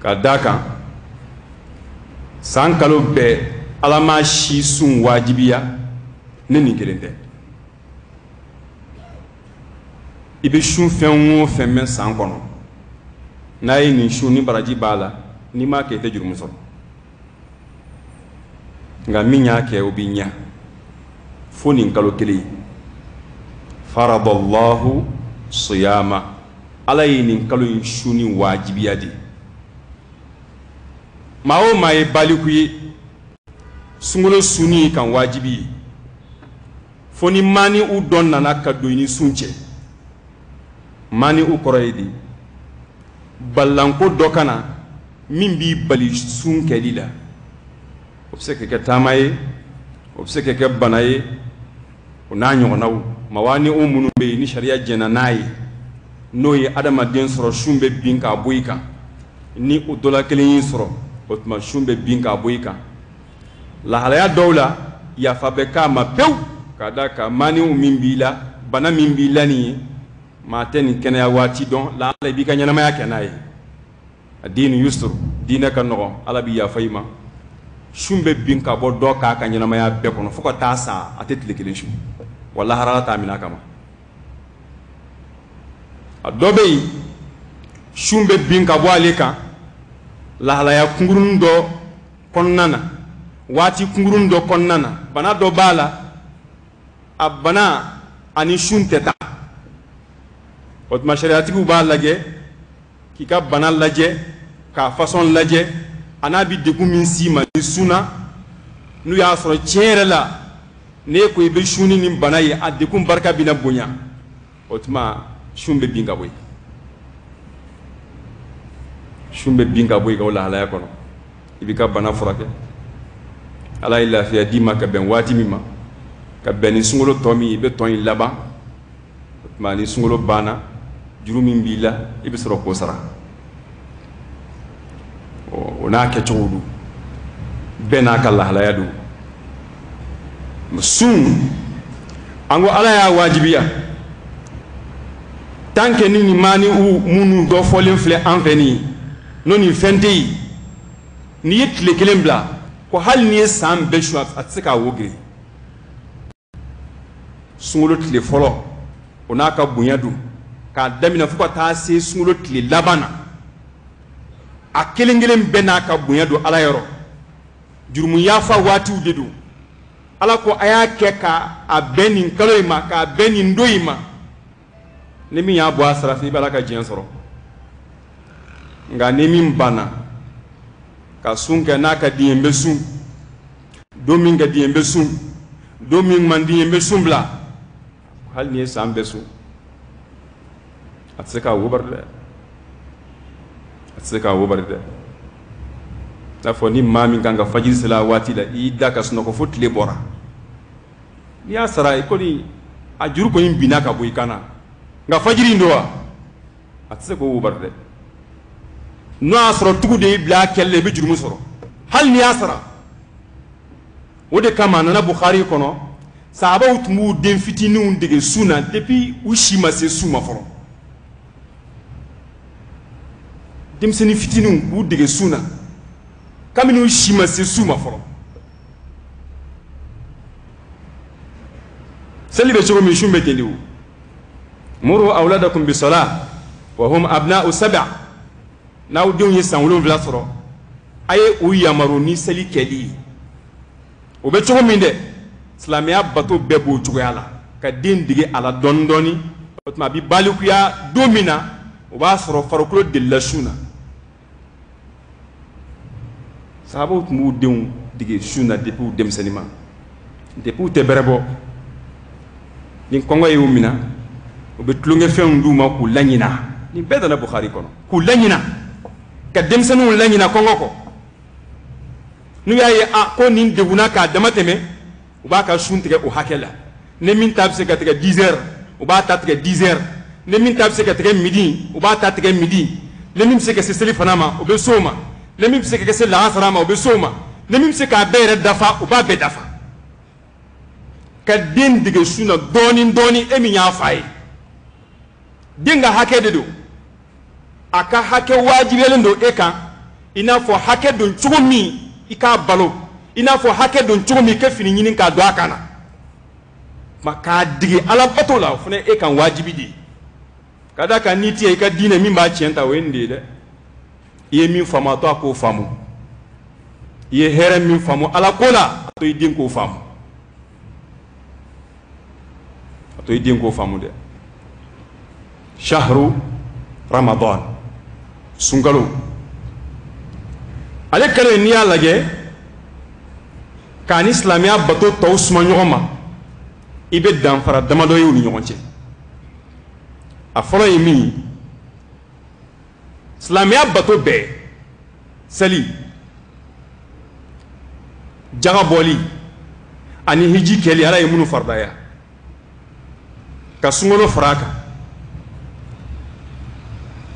ka daka san kalo be alama shi sun wajibiya ne ni kelente ibe shun fen wo fen men san kono na yi ni shun ni baraji bala ni ma ke te jurum so nga minya ke obinya foni kalo keli faradallahu siyama alay ni kalo shuni wajibiya di mawo may balikuyi sungulo suni kan wajibi foni mani u don nana kaddo ni sunce mani u koroyidi ballanko dokana min bi bali sun kelila obseke ke tamaye obseke ke banaye ona nyonaw mawani o munu be ni sharia jena nayi noyi adama den soro shumbe binka boyika ni udola kelin soro otma shumbe binka boyika la halaya dawla ya fabeka ma pew kadaka mani o mimbila bana mimbila ni ma ten kene ya wati don la ala bi ka nyana ma ya kenaye adinu yusr dinaka no ala bi ya fayma shumbe binka bo doka ka nyana ma ya be kono fuko tasa atetli kelin shum wallahi harata mina kama adobe shumbe binka bo aleka la hala ya kungurun do konnana wati kungurun do konnana bana do bala abana ani shunteta otma shariati bu balage kika bana laje ka façon laje anabi degu min sima ni suna nu ya soro chere la ne ko be shuni ni bana yi adekum barka bina bonya otma shumbe binga boy shumbe binga boy ga wala hala kono ibika bana furake ala illa fi adima ka ben wati mima ka ben sungolo tomi be ton laba otma ni sungolo bana jurumi mbila ibe soro ko sara ona ke chowdu bena ka la hala yadu sun ango ala ya wajibiya tanke ni mani u munu do folin fle anfeni noni fentei ni yetle kelembla ko hal ni sam beshu atsika wogre sungulo tle folo onaka bunyadu ka damina fuko ta se sungulo tle labana akelengelen benaka bunyadu ala yoro jurmu yafa wati udedu ala ko aya keka abeni kaloima ka abeni ndoima nemi ya bo asara fi balaka jensoro nga nemi mbana ka sunke naka diembe sun dominga diembe sun doming man diembe sumbla hal ni sambe sun atseka wobarde la foni mami kanga fajiri sala wati la ida ka sunoko fotle bora ni asara ikoli ajuru ko imbina ka boykana nga fajiri ndoa atse ko wubarde no asro tugude bla kelle be jurumu soro hal ni asra wode kama nana bukhari kono sahaba utmu den fitini undege suna depuis ushima se suma foro dem seni fitini undege suna kamini ushima se suma foro selibe chogo mi shumbe tendiwu muru awladakum bisalah wa hum abna'u sab'a naw diw yi sanwulun vla soro aye o yamaru ni seli keli o be chogo minde islamiya bato bebo chogo yala ka den dige ala dondoni otma bi balikuya domina o ba soro farukulo de la shuna sahabo mu dew dige shuna depuis dem senima depuis te berebo ni kongo e umina obe tlunge fen nduma ku lanyina ni beda na bukhari kono ku lanyina ka demsenu lanyina kongo ko nu yayi a ko nin deguna ka damateme uba ka shuntege o hakela ne min tabse ka tege 10h uba ta tege 10h ne min tabse ka tege midi uba ta tege midi ne min se ka seseli fanama obe soma ne min se ka se la asrama obe soma ne min se ka bere dafa uba be dafa ka den dige suna doni emi ya fai dinga hake de do aka hake wajibelen do eka ina fo hake don cogo min i k'a balo ina fo hake don cogo min ka fini ɲini k'a don a kan na ma k'a digi ala bato la o fana e kan wajibi de ka da kan n'i tɛ i ka diinɛ min b'a tiɲɛ ta o ye nin de ye dɛ i ye min faamu a to a k'o faamu i ye hɛrɛ min faamu ala ko la a to i den k'o faamu a to i den k'o faamu dɛ shahru ramadan sunkalo ale kɛlen n'i y'a lajɛ k'a ni silamɛya bato tɔw suma ɲɔgɔn ma i bɛ danfara damadɔ ye u ni ɲɔgɔn cɛ a fɔlɔ ye min ye silamɛya bato bɛɛ seli jaga bɔli ani hiji kɛli ala ye minnu faridaya ka sunkalo fara a kan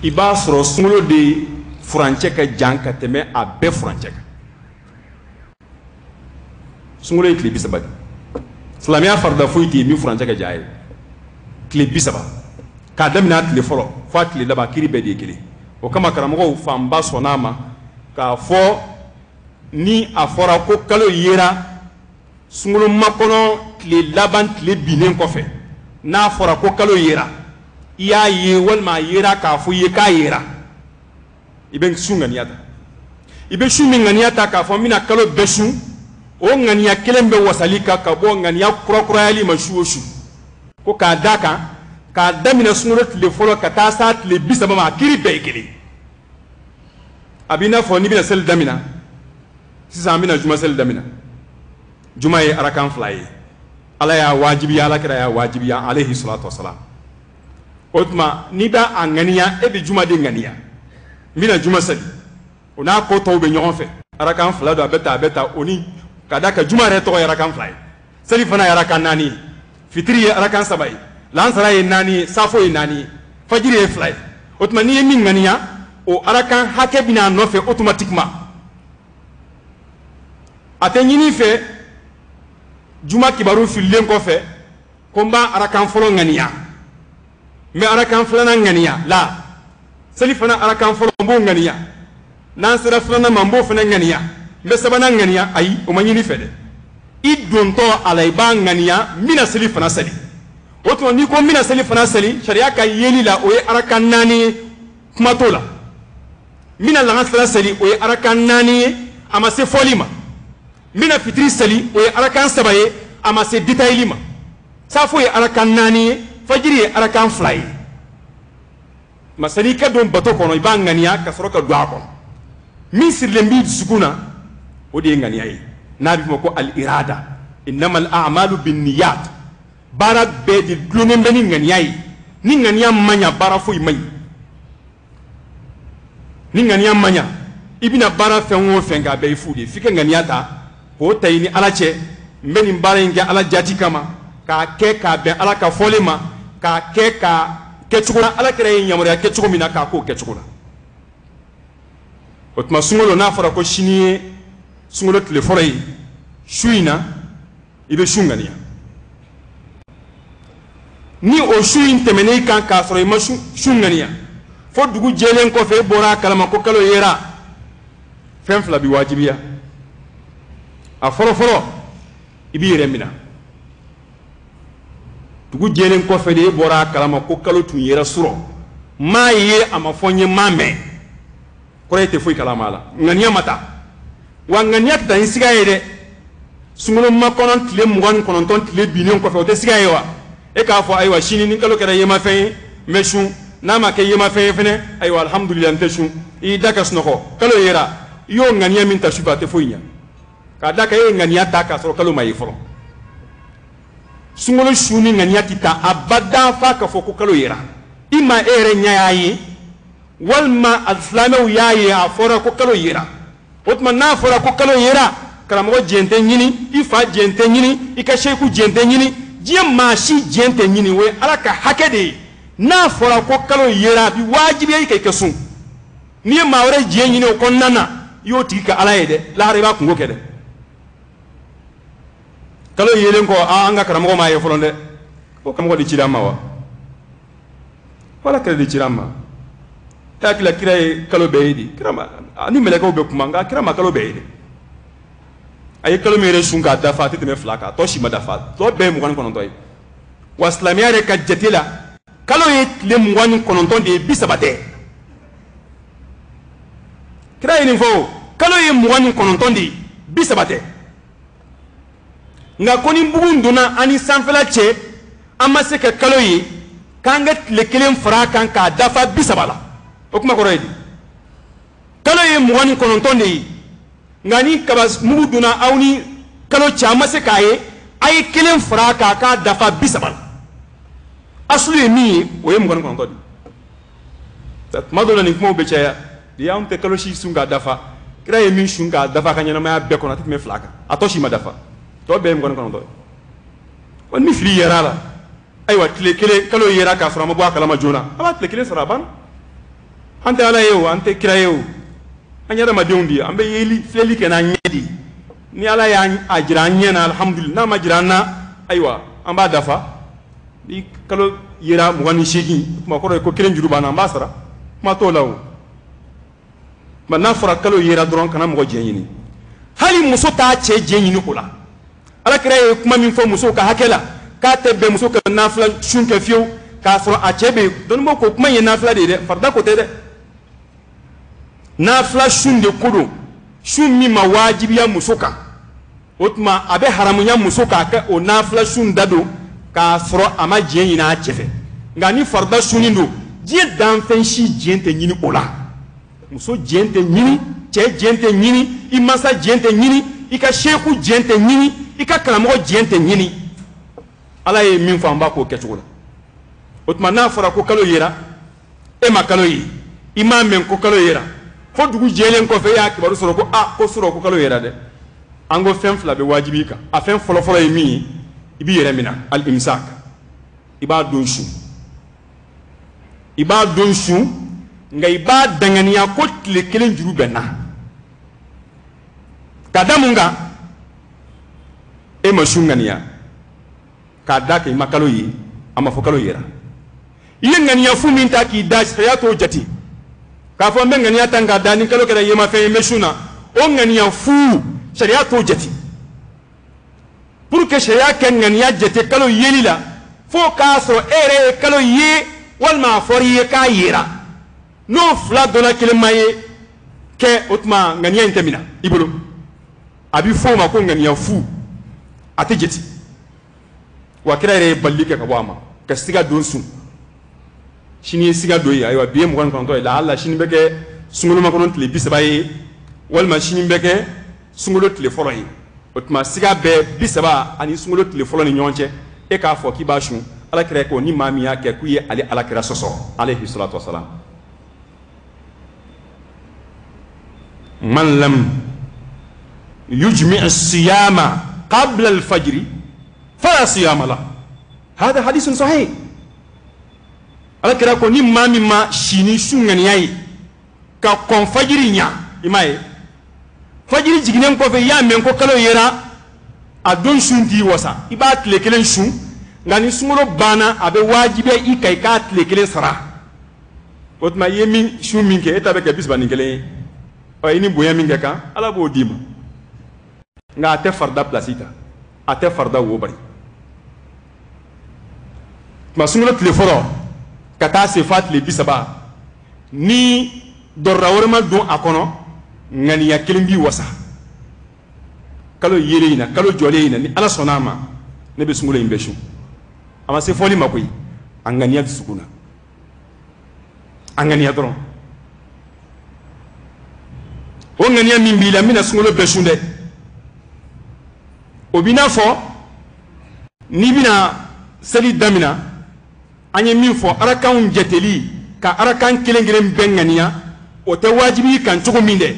i b'a sɔrɔ sunkalo de furancɛ ka jan ka tɛmɛ a bɛɛ furancɛ kan sunkalo ye tile 30 de silamɛya farida foyi tɛ yen min furancɛ ka jan ye tile 30 k'a daminɛ a tile fɔlɔ fo a tile laban kiri bɛɛ de ye kelen o kama karamɔgɔw fanba sɔnn'a ma k'a fɔ ni a fɔra ko kalo yera sunkalo makɔnɔ tile laban tile binnen kɔfɛ n'a fɔra ko kalo yera i y'a ye walima a yera k'a fɔ i ye k'a yera i bɛ su ŋaniya ta i bɛ su min ŋaniya ta k'a fɔ n bɛna kalo bɛɛ su o ŋaniya kelen bɛ wasali kan ka bɔ ŋaniya kurakurayali ma su o su ko k'a da kan k'a daminɛ sunkalo tile fɔlɔ ka taa s'a tile 30 ma a kiri bɛɛ ye kelen a b'i n'a fɔ n'i bɛna seli daminɛ sisan an bɛna juma seli daminɛ juma ye arakan 2 ye ala y'a wajibiya alakira y'a wajibiya alayhi salatu wasalam o tuma n'i b'a a ŋaniya e bɛ juma de ŋaniya n bɛna juma seli o n'a ko tɔw bɛ ɲɔgɔn fɛ arakan 2 don a bɛ ta o ni ka da ka juma yɛrɛ tɔgɔ ye arakan 2 ye seli fana ye arakan 4 ye fitiri ye arakan 3 ye lansara ye 4 ye safo ye 4 ye fajiri ye 2 ye o tuma n'i ye min ŋaniya o arakan hakɛ bɛna a nɔfɛ automatiquement a tɛ ɲini fɛ juma kibaru fililen kɔfɛ ko n b'a arakan fɔlɔ ŋaniya n bɛ arakan 2nan ŋaniya la seli fana arakan fɔlɔ n b'o ŋaniya n'an sera 2nan ma n b'o fana ŋaniya n bɛ 3nan ŋaniya ayi o ma ɲini fɛ dɛ i dontɔ a la i b'a ŋaniya n bɛna seli fana seli o tuma n'i ko n bɛna seli fana seli sariya ka yeli la o ye arakan 4 ye kuma t'o la n bɛna lansara seli o ye arakan 4 ye a ma se fɔli ma n bɛna fitiri seli o ye arakan 3 ye a ma se détailli ma safo ye arakan 4 ye fajiri ye arakan 2 ye masali ka don bato kɔnɔ i b'a ŋaniya ka sɔrɔ ka don a kɔnɔ min sirilen b'i dusukun na o de ye ŋaniya ye n'a bɛ fɔ ko al irada innamal a'malu binniyat baara bɛɛ de dulonnen bɛ ni ŋaniya ye ni ŋaniya ma ɲa baara foyi ma ɲi ni ŋaniya ma ɲa i bɛna baara fɛn o fɛn kɛ a bɛɛ ye fu de ye f'i ka ŋaniya ta k'o ta i ni ala cɛ n bɛ nin baara in kɛ ala jati kama k'a kɛ k'a bɛn ala ka fɔlen ma k'a kɛ ka kɛcogo la ala kɛra ye yamaruya kɛcogo min na k'a k'o kɛcogo la o tuma sunkalo n'a fɔra ko sini ye sunkalo tile fɔlɔ ye su in na i bɛ su ŋaniya ni o su in tɛmɛn'i kan k'a sɔrɔ i ma su ŋaniya fo dugu jɛlen kɔfɛ e bɔra a kalama ko kalo yera fɛn 2 bi wajibiya a fɔlɔ i b'i yɛrɛ minɛ dugu jɛlen kɔfɛ de e bɔra a kalama ko kalo tun yera surɔ maa ye a ma fɔ n ye maa mɛn kɔrɔ e tɛ foyi kalama a la ŋaniya ma ta wa ŋaniya tɛ taa ni siga ye dɛ sunkalo makɔnɔ tile 29 tile binnen kɔfɛ o tɛ siga ye wa e k'a fɔ ayiwa sini ni kalo kɛra yemafɛn ye n bɛ sun n'a ma kɛ yemafɛn ye fɛnɛ ayiwa alhamdulilayi n tɛ sun i y'i da ka sunɔgɔ kalo yera i y'o ŋaniya min ta sufɛ a tɛ foyi ɲɛ k'a da kan e ye ŋaniya ta k'a sɔrɔ kalo ma ye fɔlɔ sunkalo su ni ŋaniya tɛ ta abada f'a ka fɔ ko kalo yera i ma e yɛrɛ ɲɛ y'a ye walima alisilamɛw y'a ye a fɔra ko kalo yera o tuma n'a fɔra ko kalo yera karamɔgɔ jɛn tɛ ɲini i fa jɛn tɛ ɲini i ka seku jɛn tɛ ɲini diɲɛ maa si jɛn tɛ ɲini o ye ala ka hakɛ de ye n'a fɔra ko kalo yera a bi wajibiya i ka i kɛ sun n'i ye maa wɛrɛ jɛn ɲini o kɔnɔna na i y'o tigi ka ala ye dɛ lahara i b'a kungo kɛ dɛ kalo yelen kɔ an ka karamɔgɔ m'a ye fɔlɔ dɛ o karamɔgɔ de cira an ma wa wala kɛlɛ de cira an ma hakila kira ye kalo bɛɛ ye de kira ma ani mɛlɛkɛw bɛ kuma nka kira ma kalo bɛɛ ye de a ye kalo min yɛrɛ sun k'a dafa a tɛ tɛmɛ 2 kan a tɔ si ma dafa tɔ bɛɛ ye 29 ye wa silamɛya yɛrɛ ka jate la kalo ye tile 29 de ye 30 tɛ kira ye nin fɔ kalo ye 29 de ye 30 tɛ nka ko ni bugun donna an ni sanfɛla cɛ an ma se ka kalo ye k'an ka tile 1 fara kan k'a dafa 30 la o kuma kɔrɔ ye di kalo ye 29 de ye nka ni kaba mugu donna aw ni kalo cɛ an ma se k'a ye a ye 1 fara kan k'a dafa 30 la asulu ye min ye o ye 29 de tuma dɔ la nin kumaw bɛ caya de anw tɛ kalo si sun k'a dafa kira ye min sun k'a dafa ka ɲɛnamaya bɛɛ kɔnɔ a tɛ tɛmɛ 2 kan a tɔ si ma dafa tɔ bɛɛ ye 29 ye wa ni fili yera la ayiwa tile 1 kalo yera k'a sɔrɔ a ma bɔ a kalama joona a b'a tile 1 sara a banna an tɛ ala ye o an tɛ kira ye o an ye adamadenw de ye an bɛ yeli filɛli kɛ n'an ɲɛ de ni ala y'a jira an ɲɛ na alhamdulilayi n'a ma jira an na ayiwa an b'a dafa ni kalo yera 28 kuma kɔrɔ ye ko 1 juru b'an na an b'a sara kuma t'o la o nka n'a fɔra kalo yera dɔrɔn kana mɔgɔ jɛn ɲini hali muso t'a cɛ jɛn ɲini o la ala kira ye kuma min fɔ musow ka hakɛ la k'a tɛ bɛn muso ka nafila sun kɛ fiyewu k'a sɔrɔ a cɛ bɛ yen dɔnnibaaw ko kuma ye nafila de ye dɛ farida ko tɛ dɛ nafila sun de ko don sun min ma wajibiya muso kan o tuma a bɛ haramuya muso k'a kɛ o nafila sun da don k'a sɔrɔ a ma diɲɛ ɲini a cɛ fɛ nka ni farida sunni don diɲɛ danfɛn si diɲɛ tɛ ɲini o la muso diɲɛ tɛ ɲini cɛ diɲɛ tɛ ɲini i mansa diɲɛ tɛ ɲini i ka seku diɲɛ tɛ ɲini i ka karamɔgɔ diɲɛ tɛ ɲini ala ye min fɔ an b'a k'o kɛcogo la o tuma n'a fɔra ko kalo yera e ma kalo ye i m'a mɛn ko kalo yera fo dugu jɛlen kɔfɛ e y'a kibaru sɔrɔ ko ko sɔrɔ ko kalo yera dɛ an ko fɛn 2 bɛ wajibi kan a fɛn fɔlɔ ye min ye i b'i yɛrɛ minɛ al imsak i b'a don su i b'a don su nka i b'a danganiya ko tile 1 juru bɛ na ka da mun kan e ma su ŋaniya k'a da kɛ i ma kalo ye a ma fɔ kalo yera i ye ŋaniya fu min ta k'i da sariya t'o jate k'a fɔ n bɛ ŋaniya ta k'a da ni kalo kɛra yemafɛn ye n bɛ sun na o ŋaniya fu sariya t'o jate pour que sariya kɛ ŋaniya jate kalo yeli la fo k'a sɔrɔ e yɛrɛ ye kalo ye walima a fɔra i ye k'a yera n'o 2 dɔla 1 ma ye kɛ o tuma ŋaniya in tɛ minɛ i bolo a bɛ fɔ o ma ko ŋaniya fu a tɛ jate wa kira yɛrɛ ye balili kɛ ka bɔ a ma ka siga don sun sini ye siga don ye ayiwa bi ye 29 ye la sini bɛ kɛ sunkalo makɔnɔ tile 30 ye walima sini bɛ kɛ sunkalo tile fɔlɔ ye o tuma siga bɛɛ 30 ani sunkalo tile fɔlɔ ni ɲɔgɔn cɛ e k'a fɔ k'i b'a sun ala kira ko ni maa min y'a kɛ k'u ye ale ala kira sɔsɔ alayhi salatu wasalam man lam yujmi' as-siyama qabla al-fajr fala siyama la hada hadithun sahih ala kira ko ni maa min ma sini sun ŋaniya ye ka kɔn fajiri ɲa i m'a ye fajiri jiginen kɔfɛ i y'a mɛn ko kalo yera a don sun t'i wasa i b'a tile 1 sun nka ni sunkalo banna a bɛ wajibiya i kan i k'a tile 1 sara o tuma i ye min sun min kɛ e ta bɛ kɛ 31 ye i ni bonya min kɛ kan ala b'o d'i ma nka a tɛ farida place ta a tɛ farida wo bari tuma sunkalo tile fɔlɔ ka taa se fa tile 30 ni dɔrɔra wɛrɛ ma don a kɔnɔ ŋaniya 1 b'i wasa kalo yelen in na kalo jɔlen in na ni ala sɔnna a ma ne bɛ sunkalo in bɛ sun a ma se fɔli ma koyi a ŋaniya dusukun na a ŋaniya dɔrɔn o ŋaniya min b'i la n bɛna sunkalo bɛɛ sun dɛ o b'i n'a fɔ n'i bɛna seli damina an ye min fɔ arakanw jateli ka arakan 1-1 bɛɛ ŋaniya o tɛ wajibi kan cogo min dɛ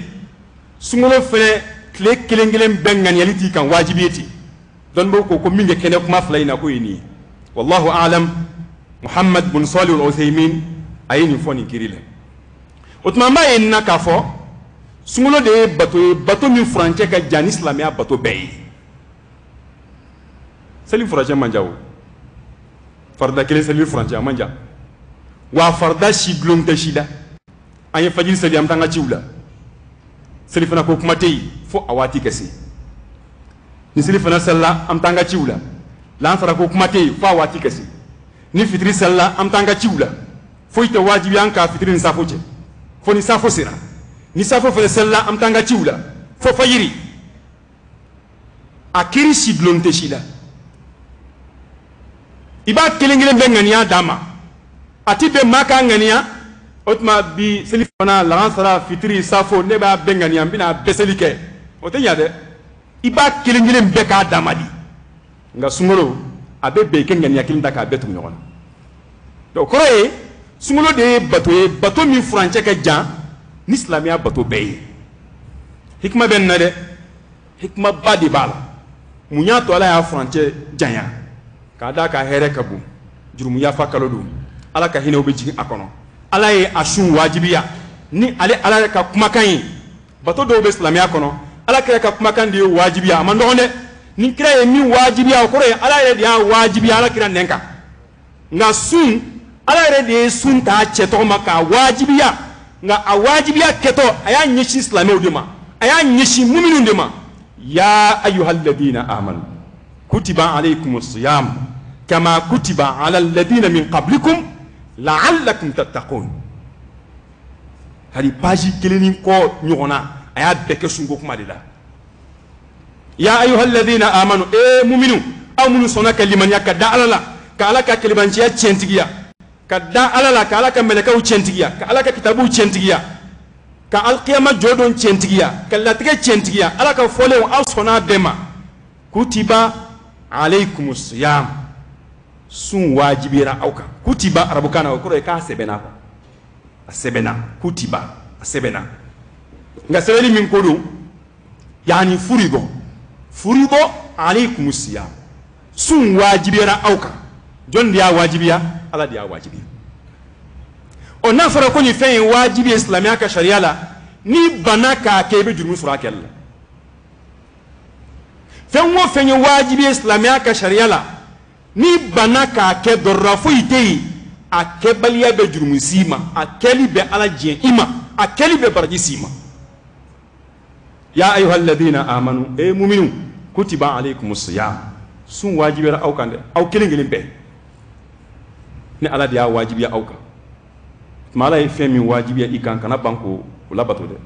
sunkalo fɛnɛ tile 1-1 bɛɛ ŋaniyali t'i kan wajibi ye ten dɔnnibaaw ko min kɛ kɛnɛ kuma 2 in na ko ye nin ye wallahu a'lam muhammad bin salih al-uthaymin a ye nin fɔ nin kiri la o tuma an b'a ye nin na k'a fɔ sunkalo de ye bato min furancɛ ka jan ni silamɛya bato bɛɛ ye seli furancɛ man jan o farida 1 seli furancɛ a man jan wa farida si dulon tɛ si la an ye fajiri seli am tanga ciw la seli fana ko kuma tɛ yen fo a waati ka se ni seli fana selila am tanga ciw la lansara ko kuma tɛ yen fo a waati ka se ni fitiri selila am tanga ciw la foyi tɛ wajibi an ka fitiri ni safo cɛ fo ni safo sera ni safo fana selila am tanga ciw la fo fajiri a kiri si dulon tɛ si la i b'a kelen kelen bɛɛ ŋaniya d'a ma a ti bɛn maa k'a ŋaniya o tuma bi seli fana lansara fitiri safo ne b'a bɛɛ ŋaniya n bɛna bɛɛ seli kɛ o tɛ ɲa dɛ i b'a kelen kelen bɛɛ k'a d'a ma di nka sunkalo a bɛ bɛn i kɛ ŋaniya kelen ta k'a bɛɛ tugu ɲɔgɔn na donc o kɔrɔ ye sunkalo de ye bato min furancɛ ka jan ni silamɛya bato bɛɛ ye hikima bɛ nin na dɛ hikima ba de b'a la mun y'a to ala y'a furancɛ janya k'a d'a ka hɛrɛ ka bon jurumu yafa kalo don ala ka hinɛw bɛ jigin a kɔnɔ ala ye a sun wajibiya ni ala yɛrɛ ka kumakan ye bato dɔw bɛ silamɛya kɔnɔ ala kɛra ka kumakan de ye wajibiya a man dɔgɔn dɛ ni kira ye min wajibiya o kɔrɔ ye ala yɛrɛ de y'a wajibiya ala kira nɛn kan nka sun ala yɛrɛ de ye sun ta cɛ tɔgɔ ma k'a wajibiya nka a wajibiya kɛtɔ a y'a ɲɛsin silamɛw de ma a y'a ɲɛsin muminun de ma ya ayyuhalladhina amanu kutiba alaykumus siyam kama kutiba ala alladhina min qablikum la'allakum tattaqun hali page kelen kɔ ɲɔgɔnna a y'a bɛɛ kɛ sunko kuma de la ya ayyuhalladhina amanu mu'minu aw minnu sɔnna ka limaniya ka da ala la ka ala ka kɛlɛbanciya tiɲɛtigiya ka da ala la ka ala ka mɛlɛkɛw tiɲɛtigiya ka ala ka kitabuw tiɲɛtigiya ka alqiyama jɔdon tiɲɛtigiya ka latigɛ tiɲɛtigiya ala ka fɔlenw aw sɔnna bɛɛ ma kutiba alaykumus siyam sun wajibira aw kan kutiba arabukan na o kɔrɔ ye k'a sɛbɛnna quoi a sɛbɛnna kutiba a sɛbɛnna nka sɛbɛnni min ko don yani furido alaykumus siyam sun wajibira aw kan jɔn de y'a wajibiya ala de y'a wajibiya o n'a fɔra ko nin fɛn ye wajibi ye silamɛya ka sariya la ni bana k'a kɛ i bɛ jurumu sɔrɔ a kɛli la fɛn o fɛn ye wajibi ye silamɛya ka sariya la ni bana k'a kɛ dɔrɔra foyi tɛ yen a kɛbaliya bɛ jurumu s'i ma a kɛli bɛ ala diɲɛ i ma a kɛli bɛ baraji s'i ma ya ayyuhalladhina amanu mu'minu kutiba alaykumus siyam sun wajibira aw kan dɛ aw kelen kelen bɛɛ ni ala de y'a wajibiya aw kan tuma ala ye fɛn min wajibiya i kan kana ban ko o labato dɛ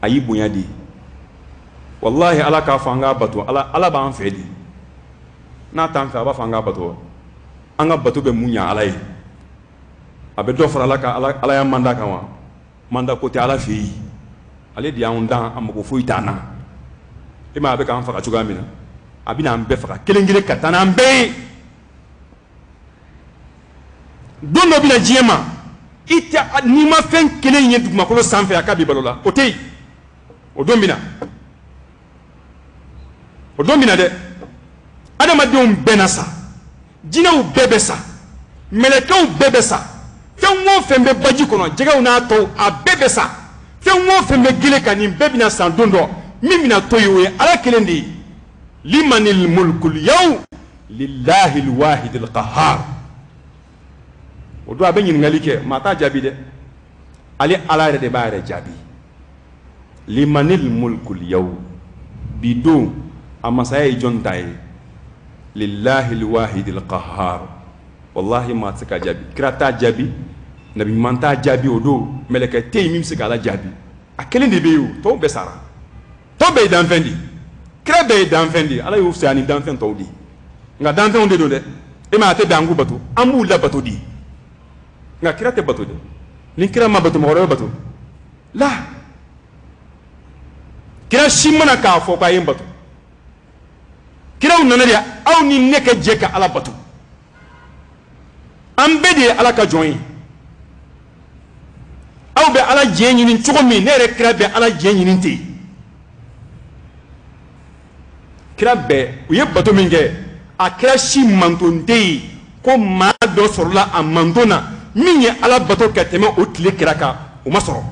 a y'i bonya di wallahi ala k'a fɔ an k'a bato ala b'an fɛ di n'a t'an fɛ a b'a fɔ an k'a bato an ka bato bɛ mun ɲa ala ye a bɛ dɔ fara ala kan ala y'a manda kan wa manda ko tɛ ala fɛ yen ale de y'anw dan a mago foyi t'an na e ma a bɛ k'an faga cogoya min na a bɛ n'an bɛɛ faga kelen kelen ka taa n'an bɛɛ ye don dɔ bɛna diɲɛ ma i tɛ n'i ma fɛn kelen ye dugumakolo sanfɛ a k'a b'i balo la o tɛ yen o don bɛna dɛ adamadenw bɛɛ na sa jinɛw bɛɛ bɛ sa mɛlɛkɛw bɛɛ bɛ sa fɛn o fɛn bɛ baji kɔnɔ jɛgɛw n'a tɔw a bɛɛ bɛ sa fɛn o fɛn bɛ gele kan nin bɛɛ bɛna san don dɔ min bɛna to yen o ye ala kelen de ye limanil mulkul yawm lillahil wahidil qahhar o don a bɛ ɲininkali kɛ maa t'a jaabi dɛ ale ala yɛrɛ de b'a yɛrɛ jaabi limanil mulkul yawm bi don a masaya ye jɔn ta ye lillahil wahidil qahhar wallahi maa tɛ se ka jaabi kira t'a jaabi nabi ɲuman t'a jaabi o don mɛlɛkɛ tɛ yen min bɛ se k'ala jaabi a kelen de bɛ yen o tɔw bɛɛ sara tɔw bɛɛ ye danfɛn de kira bɛɛ ye danfɛn de ala y'u fisaya ni danfɛn tɔw de nka danfɛnw de don dɛ e ma a tɛ bɛn an k'u bato an b'u labato de nka kira tɛ bato dɛ ni kira ma bato mɔgɔ wɛrɛ bɛ bato la kira si mana k'a fɔ k'a ye n bato kiraw nana de aw ni ne ka jɛ ka ala bato an bɛɛ de ye ala ka jɔn ye aw bɛ ala diɲɛ ɲini cogo min ne yɛrɛ kira bɛ ala diɲɛ ɲini ten kira bɛɛ u ye bato min kɛ a kira si manton tɛ yen ko maa dɔ sɔrɔla a manton na min ye ala bato ka tɛmɛ o tile kira kan o ma sɔrɔ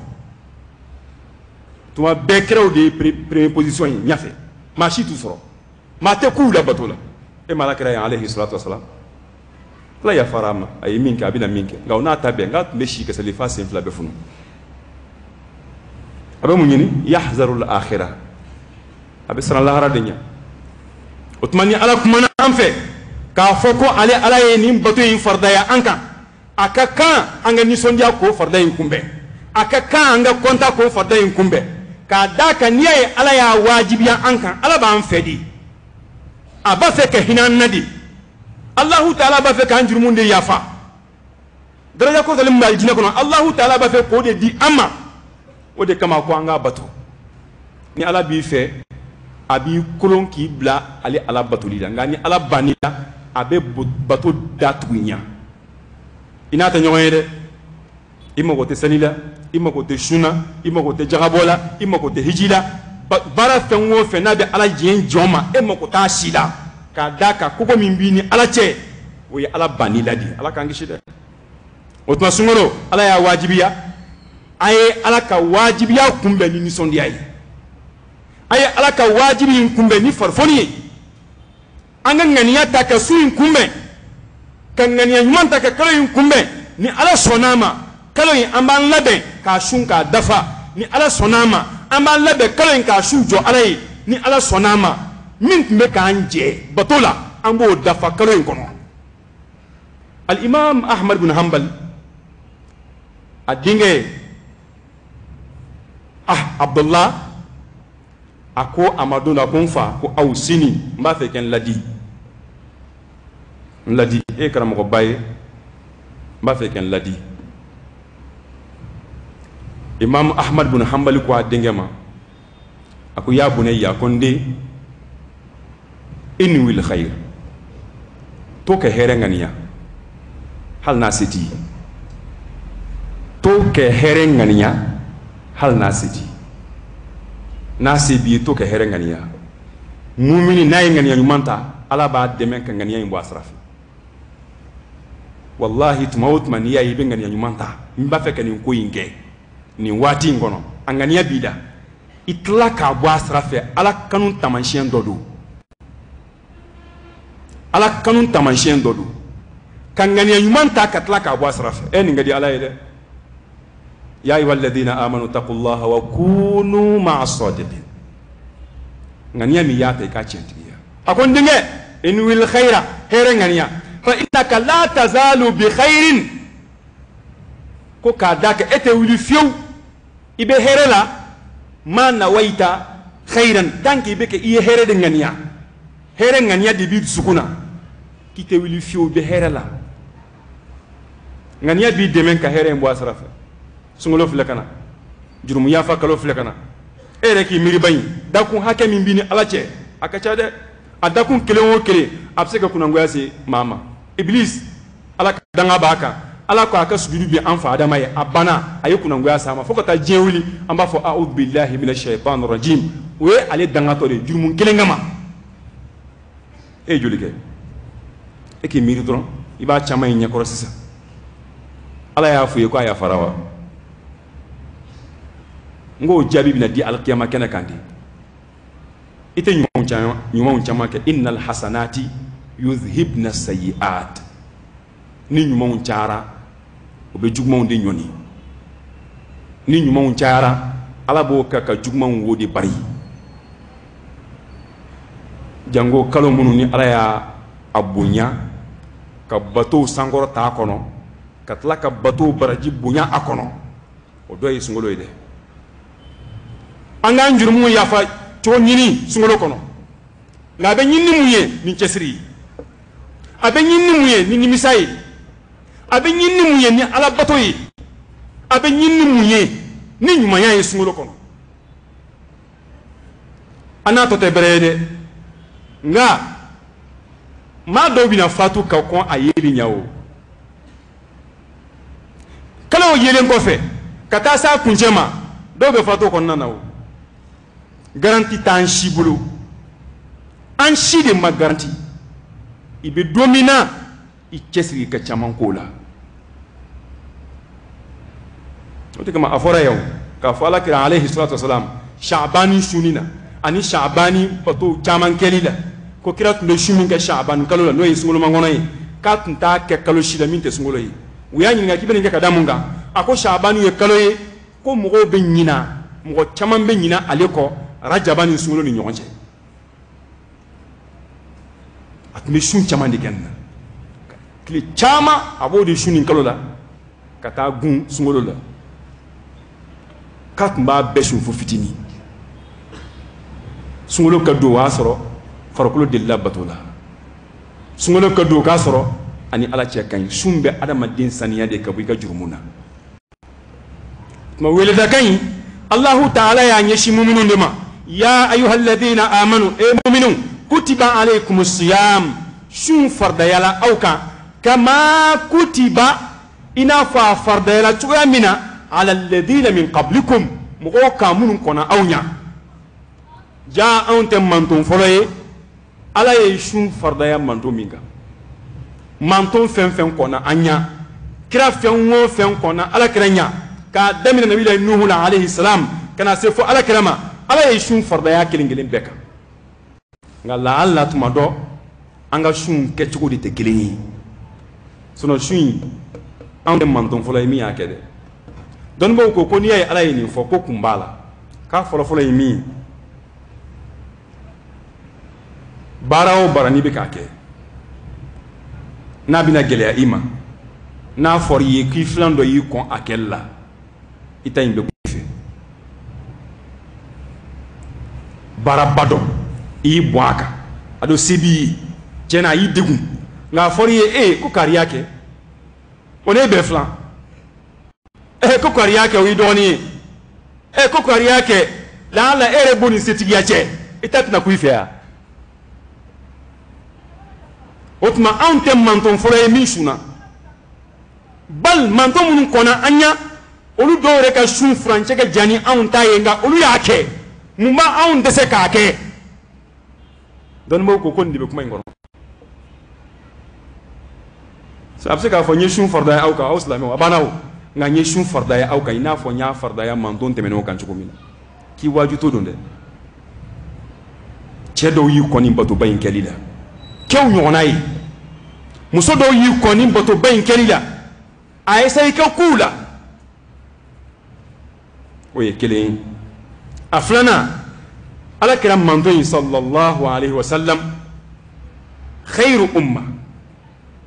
tuma bɛɛ kiraw de ye premier position ye ɲɛfɛ maa si t'u sɔrɔ maa tɛ k'u la bato la e ma ala kira yan alayhi salatu wasalam ala ya farama ay min ka bina min ke ngaw na tabe ngat meshi ke salifa sen fla be funu abe mu nyini yahzaru al akhirah abe sara lahara denya utmani ala kuma na amfe ka foko ale ala ye nim bato yin fardaya anka akaka anga ni sondia ko fardayin kumbe akaka anga konta ko fardayin kumbe ka daka niye ala ya wajibiya anka ala ba an fedi aba fe ke hinan nadi Allah ta'ala ba fe kan jurmun de yafa daraja ko zalim ba jina kono Allah ta'ala ba fe ko de di amma o de kama ko anga bato ni ala bi fe abi kolon ki bla ali ala batuli da ngani ala banila abe bato datunya ina ta nyoye de imma ko te sanila imma ko te shuna imma ko te jagabola imma ko te hijila bara fenwo fe na be ala jien joma imma ko ta shida ka daka koko min bini ala che o ya ala banila di ala kan gishida o tuma sungoro ala ya wajibiya aye ala ka wajibiya kumbe ni sondi ayi aye ala ka wajibi kumbe ni farfoni anga ngania ta ka suin kumbe kan ngania nyuman ta ka kalo kumbe ni ala sonama kalo amban labe ka shunka dafa ni ala sonama amban labe kalo ka shujo alai ni ala sonama min kumbe ka anje batola ambo dafa kalo kono al imam ahmad bin hanbal adinge abdullah ako amaduna kunfa ko awsini mba fe ken ladi e karamo ko baye mba fe ken ladi imam ahmad bin hanbal ko adengema ako ya bunayya konde in wil khair to ke herenganiya hal nasiti to ke herenganiya hal nasiti nasi bi to ke herenganiya mumini nay nganiya nyumanta ala ba deme kan nganiya imbo asrafi wallahi tumawut man ya yibe nganiya nyumanta mba fe kan ko yinge ni wati ngono anganiya bida itlaka bo asrafi ala kanun tamanshien dodo ala kanun tamanshien dodo kan nganiya nyumanta katlaka bo asrafi en ngadi ala yede يا أيها الذين آمنوا اتقوا الله وكونوا مع الصادقين غنيا مياتي كاتشنتيا أكون دنگه إن ويل خيرا هيرن غنيا فإنك لا تزال بخير كو كاداك إتي ويل فيو إبه هيرلا ما نويتا خيرا تانكي بك إيه هيرن غنيا هيرن غنيا دي بيد سكونا كي ويل فيو به هيرلا غنيا بيد دمن كهيرن بواسرافه sungolo filakana jurum yafa kalo filakana ere ki miri bayi dakun hake min bini alache akacha de adakun kele wo kele abseka kuna ngoyase mama iblis ala danga baka ala ko aka sujudu bi anfa adama ya abana ayi kuna ngoyasa ma fokota jewuli amba fo a'udhu billahi minash shaitanir rajim we ale danga to de jurum kele ngama e julike e ki miri dron iba chama yin yakoro sisa ala ya fuye ko aya farawa ngo jabi bina di alqiyama kana kandi ite nyumon chama ke innal hasanati yuzhibna sayiat ni nyumon chara obe jugmon de nyoni ni nyumon chara ala bo ka jugmon wodi bari jango kalo munu ni ala ya abunya ka bato sangoro ta kono katla ka bato baraji bunya akono o do yi sungolo ide anga njurmu yafa to nyini sungolo kono la be nyinni muye ni cesri abe nyinni muye ni misai abe nyinni muye ni ala batoyi abe nyinni muye ni nyumanya yi sungolo kono ana to te berede nga ma do bina fatu ka kon ayeli nyawo kala o yelen ko fe kata sa kunjema do be fatu kon nanawo garanti tan shibulu an shi de ma garanti ibe domina i kesri ka chaman kola ote kama afora yaw ka fala kira alayhi salatu wasalam sha'bani sunina ani sha'bani pato chaman kelila ko kira tun shumin ka sha'ban kalola no yisungulu mangono yi k'a tun t'a kɛ kalo si la min tɛ sunkalo ye u y'a ɲininka k'i bɛ nin kɛ ka da mun kan a ko Shabani ye kalo ye ko mɔgɔw bɛ ɲina mɔgɔ caman bɛ ɲina ale kɔ Rajaba ni sunkalo ni ɲɔgɔn cɛ a tun bɛ sun caman de kɛ nin na tile caman a b'o de sun nin kalo la ka taa gun sunkalo la k'a tun b'a bɛɛ sun fo fitinin sunkalo ka don o y'a sɔrɔ farikolo delila bato la sunkalo ka don o k'a sɔrɔ ani Ala cɛ ka ɲi sun bɛ adamaden saniya de ka bɔ i ka jurumu na tuma weleda kan ɲi Allahu Ta'ala y'a ɲɛsin muminun de ma ya ayyuhalladhina amanu e muminun kutiba alaykumus siyam sun fardayala aw kan kama kutiba ina fa fardayala cogoya min na ala alladhina min qablikum mɔgɔw kan minnu kɔnɔ aw ɲa ja anw tɛ manton fɔlɔ ye Ala ye sun fardaya manton min kan manton fɛn fɛn kɔnɔ an ɲa kira fɛn o fɛn kɔnɔ Ala kira ɲa k'a daminɛ nabila Nuhu la alayhi salam kana se fo Ala kira ma Ala ye sun fardaya kelen kelen bɛɛ kan nka laala tuma dɔ an ka sun kɛcogo de tɛ kelen ye sinon sun anw tɛ manton fɔlɔ ye min y'a kɛ dɛ dɔnnibaw ko n'i y'a ye Ala ye nin fɔ ko kun b'a la k'a fɔlɔfɔlɔ ye min ye baara o baara n'i bɛ k'a kɛ n'a bɛna gɛlɛya i ma n'a fɔra i ye k'i filan dɔ y'i kɔn a kɛli la i ta in bɛ kun i fɛ baaraba dɔ i y'i bɔn a kan a dɔ se b'i ye tiɲɛna a y'i degun nka a fɔra i ye ko kari y'a kɛ o n'e bɛɛ filan ko kari y'a kɛ o y'i dɔgɔnin ye ko kari y'a kɛ lahala e yɛrɛ b'o ni setigiya cɛ i ta tɛna ku i fɛ yan o tuma anw tɛ manton fɔlɔ ye min sunna bal manton minnu kɔnna an ɲa olu dɔw yɛrɛ ka sun furancɛ ka jan ni anw ta ye nka olu y'a kɛ mun b'a anw tɛ se k'a kɛ dɔnnibaw ko nin de bɛ kuma in kɔnɔ a bɛ se k'a fɔ n ye sun fardaya aw kan aw silamɛw a banna o nka n ye sun fardaya aw kan i n'a fɔ n y'a fardaya manton tɛmɛnenw kan cogo min na k'i waaju to don dɛ cɛ dɔw y'i kɔni batoba in kɛli la kɛw ɲɔgɔnna ye muso dɔw y'i kɔni batoba in kɛli la a essaye ka k'u la o ye kelen ye a filanan Ala kira manton in sallallahu alaihi wa sallam khairu umma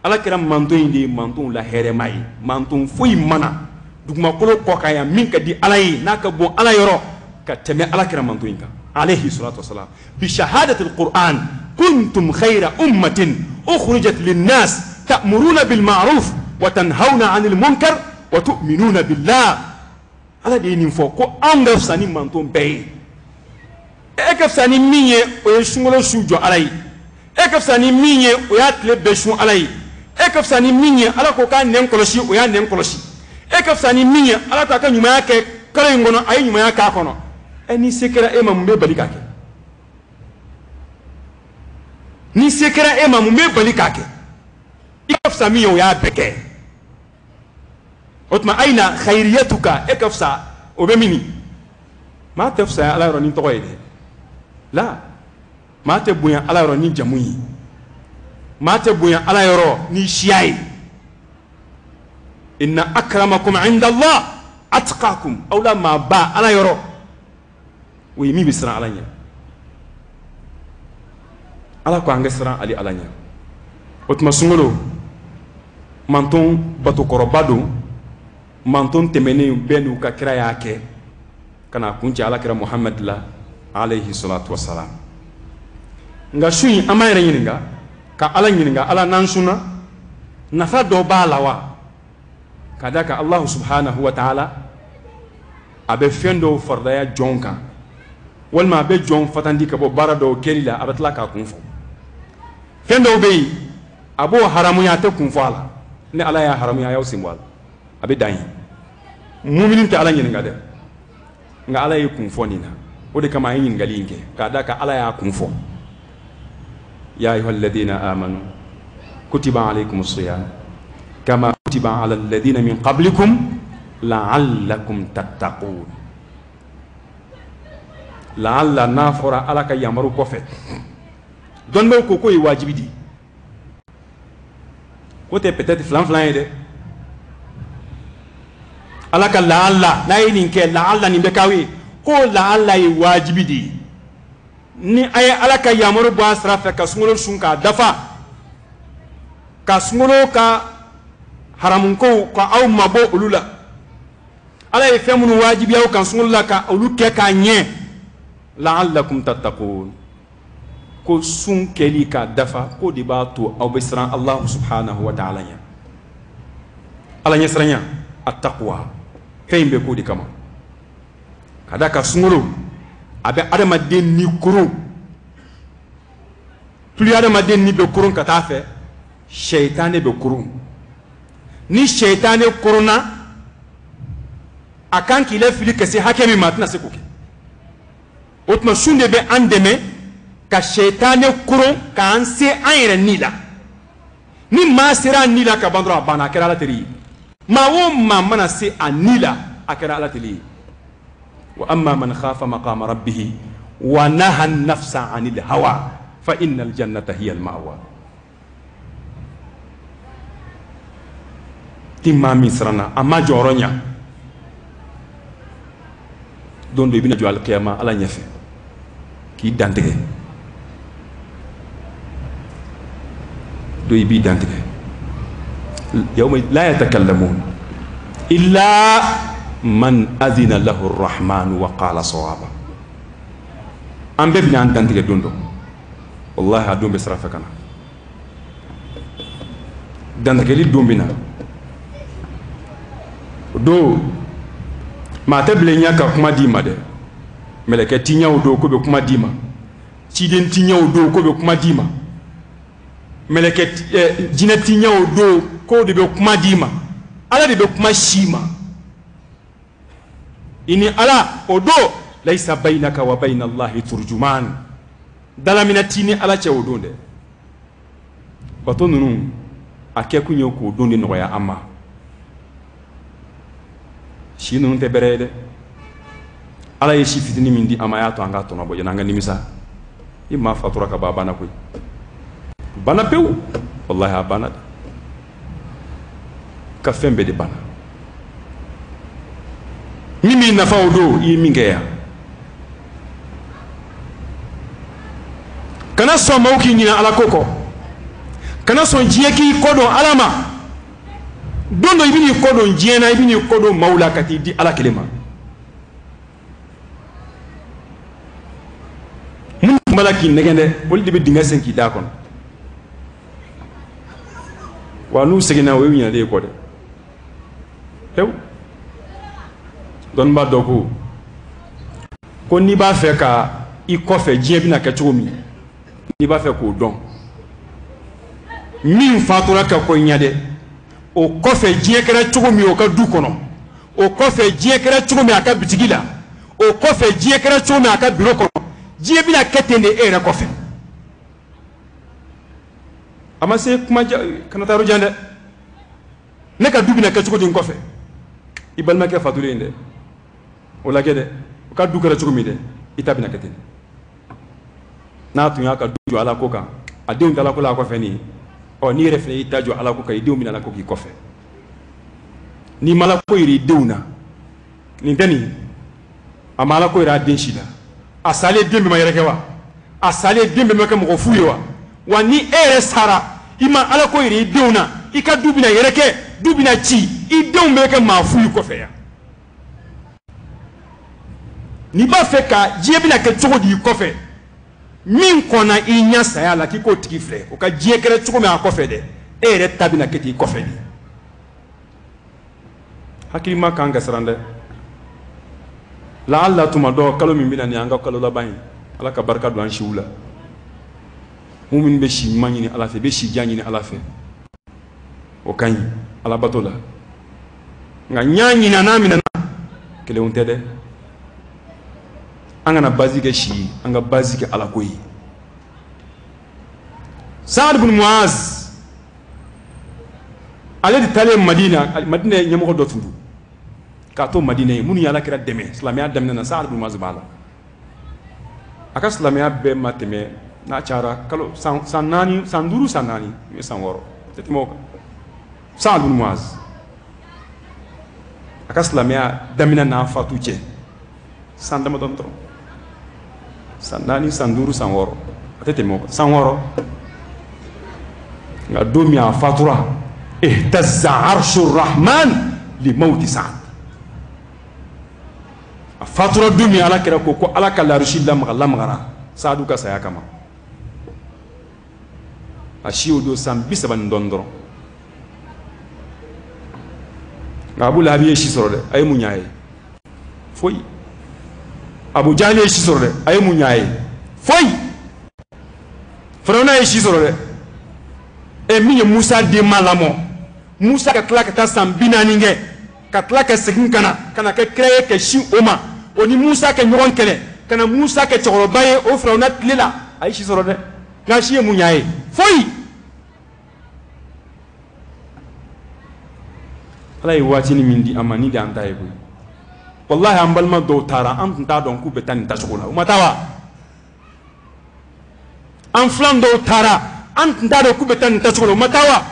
Ala kira manton in de ye manton la hɛrɛma ye manton foyi mana dugumakolo kɔ kan yan min ka di Ala ye n'a ka bon Ala yɔrɔ ka tɛmɛ Ala kira manton in kan alayhi salatu wassalam bi shahadatil Qur'an kuntum khayra ummatin ukhrijat lin-nas ta'muruna bil ma'ruf wa tanhauna 'anil munkar wa tu'minuna billah Ala de nin fɔ ko an ka fisa ni manton bɛɛ ye e ka fisa ni min ye o ye sunkalo su jɔ Ala ye e ka fisa ni min ye o y'a tile bɛɛ sun Ala ye e ka fisa ni min ye Ala ko k'a nɛn kɔlɔsi o y'a nɛn kɔlɔsi e ka fisa ni min ye Ala k'a ka ɲumanya kɛ kalo in kɔnɔ a ye ɲumanya k'a kɔnɔ ni se kɛra e ma mun bɛ bali k'a kɛ ni se kɛra e ma mun bɛ bali k'a kɛ i ka fisa min ye o y'a bɛɛ kɛ o tuma ayina khayriyatuka e ka fisa o bɛ min maa tɛ fisa Ala yɔrɔ ni tɔgɔ ye dɛ la maa tɛ bonya Ala yɔrɔ ni jamu ye maa tɛ bonya Ala yɔrɔ ni siya ye inna akramakum inda Allah atqakum aw la maa ba Ala yɔrɔ o ye min bɛ siran Ala ɲɛ Ala ko an ka siran ale Ala ɲɛ o tuma sunkalo manton batokɔrɔba don manton tɛmɛnen bɛɛ n'u ka kira y'a kɛ ka na kun cɛ Ala kira Muhammad la alayhi salatu wassalam nka su in an b'a yɛrɛ ɲininka ka Ala ɲininka Ala n'an sunna nafa dɔ b'a la wa ka da kan Allahu subhanahu wa ta'ala a bɛ fɛn dɔw fardaya jɔn kan walima a bɛ jɔn fatandi ka bɔ baara dɔw kɛli la a bɛ tila k'a kun fɔ fɛn dɔw bɛ yen a b'o haramuya a tɛ kun fɔ a la ni Ala y'a haramuya a y'aw sen bɔ a la a bɛ dan yen mumini tɛ Ala ɲininka dɛ nka Ala ye kun fɔ nin na o de kama a ye ɲininkali in kɛ k'a da kan Ala y'a kun fɔ ya ayyuhalladhina amanu kutiba alaykumus siyam kama kutiba ala alladhina min qablikum la'allakum tattaqun la'alla n'a fɔra Ala ka yamaru kɔfɛ dɔnnibaw ko k'o ye wajibi di o tɛ peut-être filan ye dɛ ala ka laala n'a ye nin kɛ laala nin bɛ k'aw ye ko laala ye wajibi de ye ni a ye ala ka yamaru bɔ a sira fɛ ka sunkalo sun k'a dafa ka sunkalo ka haramukow ka aw mabɔ olu la ala ye fɛn minnu wajibiya aw kan sunkalo la ka olu kɛ k'a ɲɛ la'allakum tattaqun ko sun kɛli k'a dafa ko de b'a to aw bɛ siran Allah subhanahu wa ta'ala ɲɛ ala ɲɛ siranya at-taqwa fɛn bɛ ko de kama ka da ka sunkalo a bɛ adamaden ni kurun plus adamaden ni bɛ kurun ka taa fɛ shaytan bɛ kurun ni shaytan kurunna a kan k'i lafili ka se hakɛ min ma a tɛna se k'o kɛ o tuma sun de bɛ an dɛmɛ ka shaytan kurun k'an se an yɛrɛ ni la ni maa sera a ni la ka ban dɔrɔn a banna a kɛra ala teri ye maa o maa mana se a ni la a kɛra ala teri ye wa amma man khafa maqama rabbih wa naha an-nafsa 'anil hawa fa innal jannata hiya al-ma'wa timma min sirana amma joronya don do ibina jo al-qiyama ala nyafe ki dantige do ibi dantige yawma la yatakallamun illa man azina lahu ar-rahman wa qala sawaba ambe bina dantige dondo wallahi adon be sarafa kana dantige li dombina do ma table nya ka kuma di ma de meleke tinyaw do ko be kuma di ma ciden tinyaw do ko be kuma di ma meleke jina tinyaw do ko de be kuma di ma ala de be kuma shima ini ala odo laysa bainaka wa baina allahi turjuman dala minatini ala che odonde bato nunu akeku nyoko odonde no ya amma shi nunu te berede ala ye shi fitini min di ama ya to anga to no bo yana nimisa imma fatura ka baba na koy bana pew wallahi abana ka fembe de bana mimi nafa odo yi mingeya kana so mawki nyina ala koko kana so jieki kodo alama dondo ibini kodo jiena ibini kodo maula kati di ala kelema mun malaki negende wol dibe dinga senki da kon wa nu segina we nyina de ko de tew don ba dogo ko ni ba fɛ ka I kɔfɛ diɲɛ bina kɛ cogo min ni b'a fɛ k'o dɔn min fatura ka ko ɲɛ dɛ o kɔfɛ diɲɛ kɛra cogo min o ka du kɔnɔ o kɔfɛ diɲɛ kɛra cogo min a ka bitigi la o kɔfɛ diɲɛ kɛra cogo min a ka bureau kɔnɔ diɲɛ bina kɛ ten de e yɛrɛ kɔfɛ a ma se kuma kana taa yɔrɔ jan dɛ ne ka du bina kɛ cogo di n kɔfɛ I balimakɛ fatulen dɛ o lajɛ dɛ o ka du kɛra cogo min dɛ I ta bina kɛ ten n'a tun y'a ka du jɔ ala ko kan a denw tala ko la kɔfɛ ni ɔ n'i yɛrɛ fɛnɛ y'i ta jɔ ala ko kan I denw bina ala ko k'i kɔfɛ ni mala ko yiri denw na nin tɛ nin a ma ala ko yira a den si la a salen den bɛ ma yɛrɛkɛ wa a salen den bɛ ma kɛ mɔgɔ fu ye wa ni e yɛrɛ sara I ma ala ko yira I denw na I ka du bina yɛrɛkɛ du bina ci I denw bɛ kɛ maa fu yi kɔfɛ ya n'i b'a fɛ ka diɲɛ bina kɛ cogo di I kɔfɛ min kɔnna I ɲɛ saya la k'i k'o tigi filɛ o ka diɲɛ kɛra cogo min a kɔfɛ dɛ e yɛrɛ ta bina kɛ ten I kɔfɛ de hakilima kan ka siran dɛ laala tuma dɔ kalo min bɛna nin an ka kalo laban ye ala ka barika don an siw la mun minnu bɛ si ɲuman ɲini ala fɛ bɛ si jan ɲini ala fɛ o ka ɲi ala bato la nka ɲa ɲina n'a minɛna kelenw tɛ dɛ an kana base kɛ si ye an ka base kɛ ala ko ye Saad bin Muaz ale de taalen Madina ye ɲɛmɔgɔ dɔ tun don k'a to Madina ye minnu ye ala kira dɛmɛ silamɛya daminɛ na Saad bin Muaz b'a la a ka silamɛya bɛɛ ma tɛmɛ n'a cayara kalo san 4 san 5 san 4 san 6 tɛ tɛmɛ o kan Sa'ad bin Muaz aka silamɛya damina n'a fatu cɛ san damadɔ dɔrɔn san 4 san 5 san 6 a tɛ tɛmɛ o kan san 6 nka don min a fatura ihtazza arshu rahman li mawti Sa'ad a fatura don min ala kɛra ko ala ka larusi lamagara Sa'adu ka saya kama a si o don san 30 ni dɔɔni dɔrɔn nka Abu Lahabi ye si sɔrɔ dɛ a ye mun ɲ'a ye foyi Abu Jahali ye si sɔrɔ dɛ a ye mun ɲ'a ye foyi Firawuna ye si sɔrɔ dɛ min ye Musa den ma lamɔ Musa ka tila ka taa san 40 kɛ ka tila ka segin ka na kɛ kira ye ka si o ma o ni Musa kɛ ɲɔgɔn kɛlɛ ka na Musa kɛ cɛkɔrɔba ye o Firawuna tile la a ye si sɔrɔ dɛ nka si ye mun ɲ'a ye foyi ala ye waatini min di a ma ni de an ta ye koyi wallahi an balima dɔw taara an tun t'a dɔn k'u bɛ taa nin tacogo la u ma taa wa an filan dɔw taara an tun t'a dɔn k'u bɛ taa nin tacogo la u ma taa wa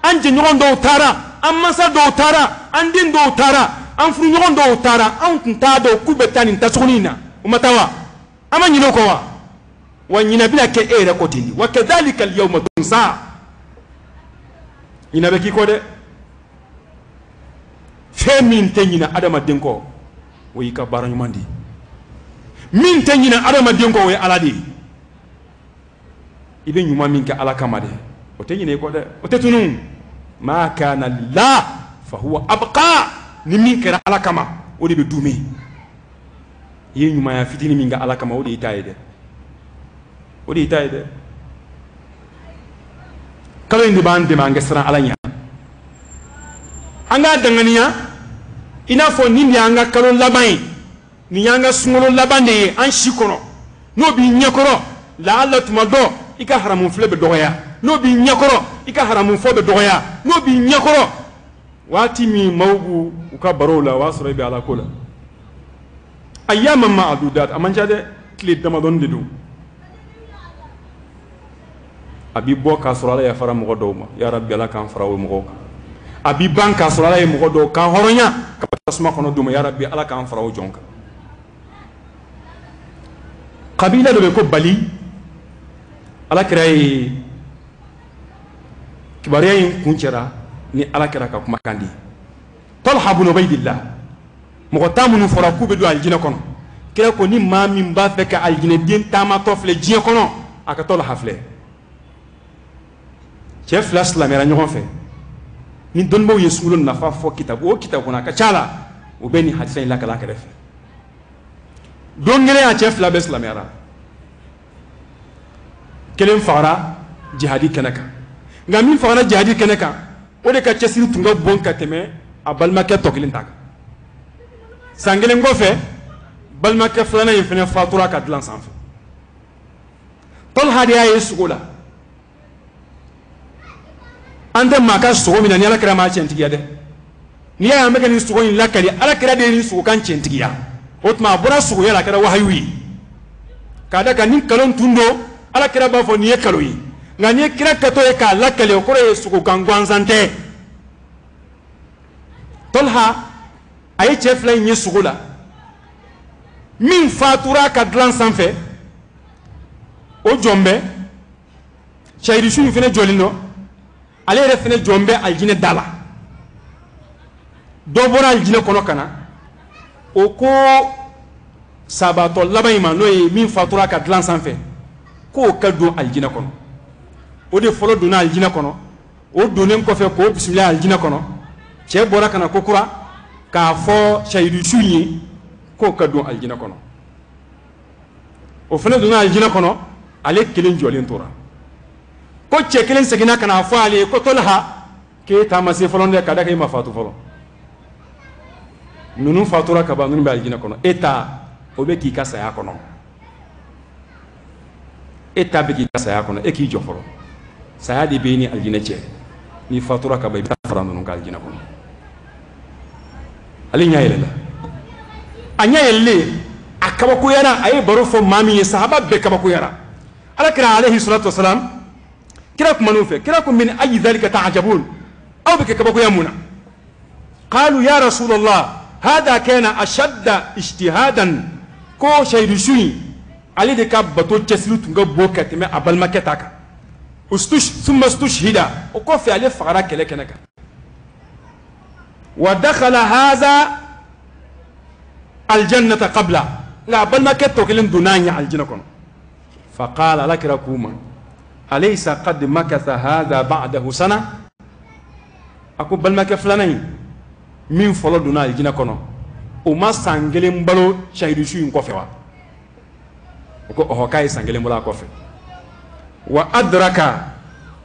an jɛɲɔgɔn dɔw taara an mansa dɔw taara an den dɔw taara an furuɲɔgɔn dɔw taara an tun t'a dɔn k'u bɛ taa nin tacogo in na u ma taa wa an ma ɲinɛ o kɔ wa wa ɲinɛ bɛna kɛ e yɛrɛ kɔ ten de wa kadhalika al-yawma tunsa ɲinɛ bɛ k'i kɔ dɛ fɛn min tɛ ɲinɛ adamaden kɔ o y'i ka baara ɲuman de ye min tɛ ɲinɛ adamaden kɔ o ye ala de ye i bɛ ɲuman min kɛ ala kama dɛ o tɛ ɲinɛ i kɔ dɛ o tɛ tunun ma kana lillah fa huwa abqa ni min kɛra ala kama o de bɛ dume i ye ɲumanya fitinin min kɛ ala kama o de y'i ta ye dɛ o de y'i ta ye dɛ kalo in de b'an dɛmɛ an kɛ siran ala ɲɛ an k'a danganiya i n'a fɔ nin de y'an ka kalo laban ye nin y'an ka sunkalo laban de ye an si kɔnɔ n'o b'i ɲɛkɔrɔ lahala tuma dɔ i ka haramu filɛ bɛ dɔgɔya n'o b'i ɲɛkɔrɔ i ka haramu fɔ bɛ dɔgɔya n'o b'i ɲɛkɔrɔ waati min maaw b'u u ka barow la o b'a sɔrɔ i bɛ ala ko la ayyaman ma'dudat a man ca dɛ tile damadɔni de don a b'i bɔ k'a sɔrɔ ala yafara mɔgɔ dɔw ma ya rabbi ala k'an fara o mɔgɔw kan a b'i ban k'a sɔrɔ ala ye mɔgɔ dɔw kan hɔrɔnya ka tasuma kɔnɔ d'u ma ya rabbi ala k'an fara o jɔn kan kabila dɔ bɛ ko Bali ala kɛra ye kibaruya in kun cɛra ni ala kɛra ka kumakan di Talha ibn Ubaydillah mɔgɔ taa minnu fɔra k'u bɛ don alijinɛ kɔnɔ kira ko ni maa min b'a fɛ ka alijinɛden taamatɔ filɛ diɲɛ kɔnɔ a ka Talha filɛ cɛ fila silamɛra ɲɔgɔn fɛ ni dɔnnibaw ye sunkalo nafa fɔ kitabu o kitabu kɔnɔ a ka ca la o bɛ nin hadisa in lakala kɛrɛfɛ don kelen a cɛ fila bɛɛ silamɛyara kelen fagara jihadi kɛnɛ kan nka min fagara jihadi kɛnɛ kan o de ka cɛsiri tun ka bon ka tɛmɛ a balimakɛ tɔ kelen ta kan san kelen kɔfɛ balimakɛ filanan in fana fatura ka dilan sanfɛ Talha de y'a ye sogo la an tɛ maa ka sogo min na ni ala kɛra maa cɛntigiya dɛ n'i y'a ye an bɛ ka nin sogo in lakali ala kɛra de ye nin sogo kan cɛntigiya o tuma a bɔra sogoya la a kɛra wahayu ye k'a da kan ni nkalon tun don ala kɛra b'a fɔ nin ye kalo ye nka n'i ye kira kɛtɔ ye k'a lakali o kɔrɔ ye sogo kan gansan tɛ Talha a ye cɛ fila in ye sogo la min fatura ka dilan sanfɛ o jɔn bɛ sayidisu in fana jɔlen dɔ ale yɛrɛ fana jɔn bɛ alijinɛ da la dɔ bɔra alijinɛ kɔnɔ ka na o ko sabatɔ laban in ma n'o ye min fatura ka dilan sanfɛ k'o ka don alijinɛ kɔnɔ o de fɔlɔ donna alijinɛ kɔnɔ o donnen kɔfɛ k'o bisimila alijinɛ kɔnɔ cɛ bɔra ka na ko kura k'a fɔ sayidisu ye k'o ka don alijinɛ kɔnɔ o fana donna alijinɛ kɔnɔ ale kelen jɔlen tora ko cɛ kelen seginna ka na fɔ ale ye ko Talha k'e taa ma se fɔlɔ dɛ ka da k'e ma fatu fɔlɔ ninnu fatura ka ban ninnu bɛ alijinɛ kɔnɔ e ta o bɛ k'i ka saya kɔnɔ e ta bɛ k'i ka saya kɔnɔ e k'i jɔ fɔlɔ saya de bɛ ni alijinɛ cɛ n'i fatura ka ban i bɛ taa fara ninnu ka alijinɛ kɔnɔ ale ɲɛ yɛlɛla a ɲɛ yɛlɛlen a kabakoyara a ye baro fɔ maa min ye sahaba bɛɛ kabakoyara ala kira alayhi salatu wasalam kira kuma n'u fɛ kira ko min ayi dhalika ta'jabun أو بك كبكو يمونا قالوا يا رسول الله هذا كان أشد اجتهادا كو شيرشوني علي دي كابتو تسلو تنغ بوكا تمي أبال مكتاك ثم استشهد وكوفي عليه فغراك لكنك ودخل هذا الجنة قبل لا بل مكتو كلن دونانيا الجنة كنو فقال لك ركوما أليس قد مكث هذا بعده سنة أكو بل مكث فلانين من فلو دونا الجنة كنو وما سانجلين بلو شايدوشو ينكوفيوا وكو أهوكاي سانجلين بلا كوفي وأدرك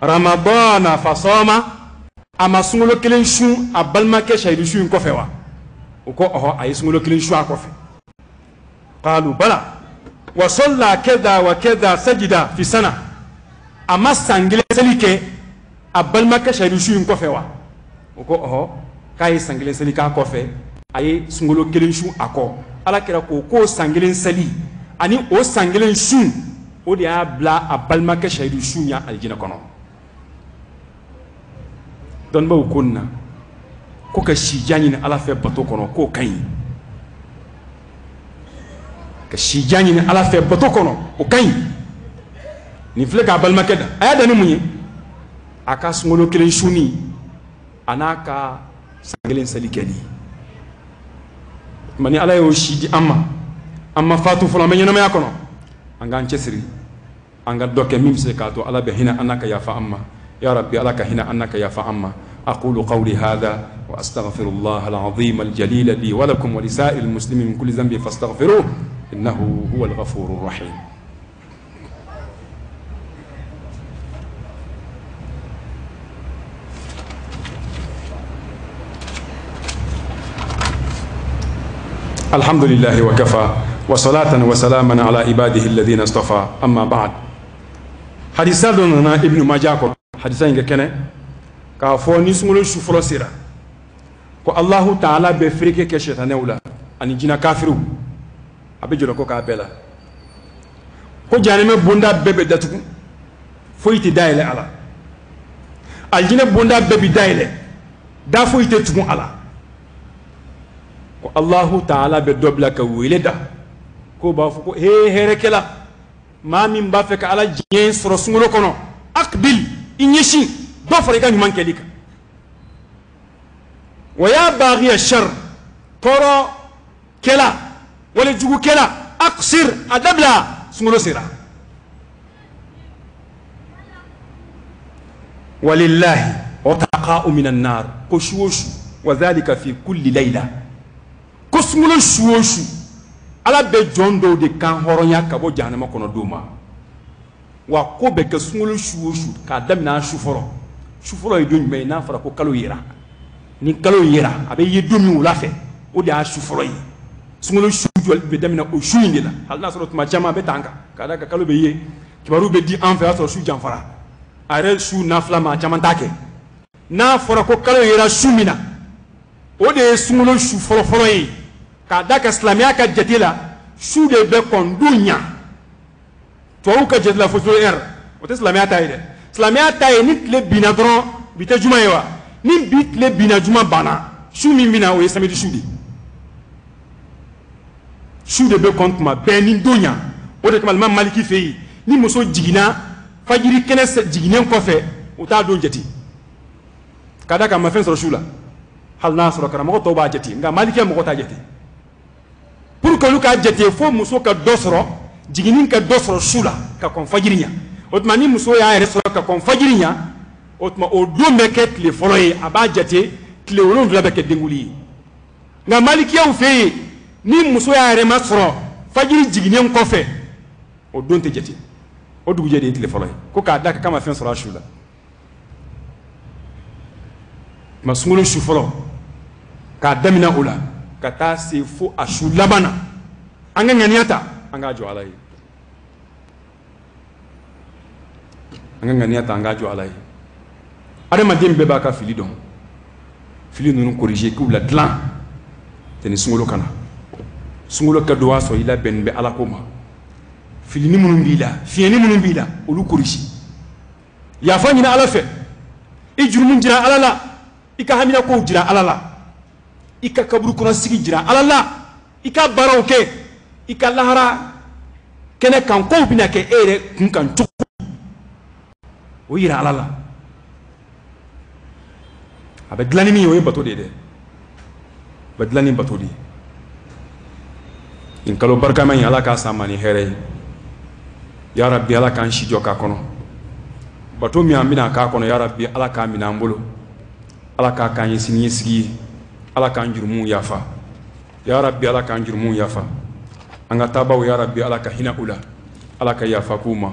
رمضان فصام أما سنغلو كلين شو أبل مكث شايدوشو ينكوفيوا وكو أهو أي سنغلو كلين شو أكوفي قالوا بلا وصلى كذا وكذا سجد في سنة أما سانجلين سليكي أبل مكث شايدوشو ينكوفيوا وكو أهو كاي سانجلين سليكا كوفي aye sungolo kelen shu ako ala kira ko sangelen sali ani o sangelen shu o de a bla a balma ke shaidu shu nya aljina kono don ba kunna ko ka shijani ni ala fe bato kono ko kai ka shijani ni ala fe bato kono o kai ni fle ka balma ke da aya da ni munyi aka sungolo kelen shu ni anaka sangelen sali keli mani ala yo shidi amma fatu fula men nyama yakono anga ncesiri anga doke mimse ka to ala be hina annaka ya fa amma ya rabbi alaka hina annaka ya fa amma aqulu qawli hadha wa astaghfirullah alazim aljalil li wa lakum wa lisa'il muslimin min kulli dhanbi fastaghfiruhu innahu huwal ghafurur rahim الحمد لله وكفى وصلاة وسلاما على عباده الذين اصطفى أما بعد حديثنا ابن ماجه حديثين كنه كافوني سمولو شفرو سيرا كو الله تعالى بفريكه كشيطان ولا اني جنا كافرو ابي جلو كو كابلا كو جانمه بوندا بيبي داتو فويتي دايله على الجنه بوندا بيبي دايله دا فويتي تكون على ko Allahu ta'ala be dobla ka weleda ko ba fu ko herekela ma min ba fe ka ala jien soro sungulo kono akbil inyeshi do fare ga nyman kelika wa ya baghi ash-shar toro kela wala jugu kela aqsir adabla sungulo sira walillahi utaqa'u minan nar ko shuwushu wa dhalika fi kulli layla kosumulo shuoshu ala be jondo de kan horonya kabo jahannama kono duma wa ko be kosumulo shuoshu ka damina shuforo e dun me na fara ko kalo yira ni kalo yira abe yedumi wula fe o de a shuforo yi sumulo shujo be damina o shuinde la hal na soro tuma jama be tanga kada ka kalo be ye kibaru be di en fait so shu janfara are shu na flama jama take na fara ko kalo yira shumina o de sumulo shuforo yi kada ka islamia ka jatila shu de be kondunya to ka jatila foso o te islamia tayde islamia tay nit le binadron bite juma yewa ni bit le binajuma bana shu mi mina o yesami di shu de be kont ma be ni dunya o de kamal mam maliki feyi ni muso jigina fajiri kenes jiginen ko fe o ta do jati kada ka ma fen so shula hal nasro kara mo to ba jati nga maliki mo ko ta jati pour que luka jete fo muso ka dosro jiginin ka dosro shula ka kon fajirinya otma ni muso ya resro ka kon fajirinya otma o do meket le foloye aba jete kle wolon vla beke denguli nga maliki ya ufe ni muso ya re masro fajiri jiginin ko fe o donte jete o dugu jede le foloye ko ka daka kama fen sura shula masumulo shufolo ka damina ula kata se fo ashu labana anga nganiata anga jo alai anga nganiata anga jo alai ade ma dembe ba ka fili don fili nunu corriger ku la dlan teni sungolo kana sungolo ka doa so ila benbe ala koma fili ni munun bila fiye ni munun bila olu corriger ya fanyina ala fe e jurumun jira ala la ika hamina ko jira alala ika kaburu kono sigi jira alala ika baroke ika lahara kene kan ko bina ke ere kun kan tuku o yira alala abe glani mi o bato de badlani bato di in kalo barka man ala ka samani here ya rabbi ala kan shi joka kono bato mi amina ka kono ya rabbi ala ka mina mbolo ala ka kan yisigi ala kan jurumu yafa ya rabbi ala kan jurumu yafa anga tabaw ya rabbi ala ka hina ula ala ka yafa kuma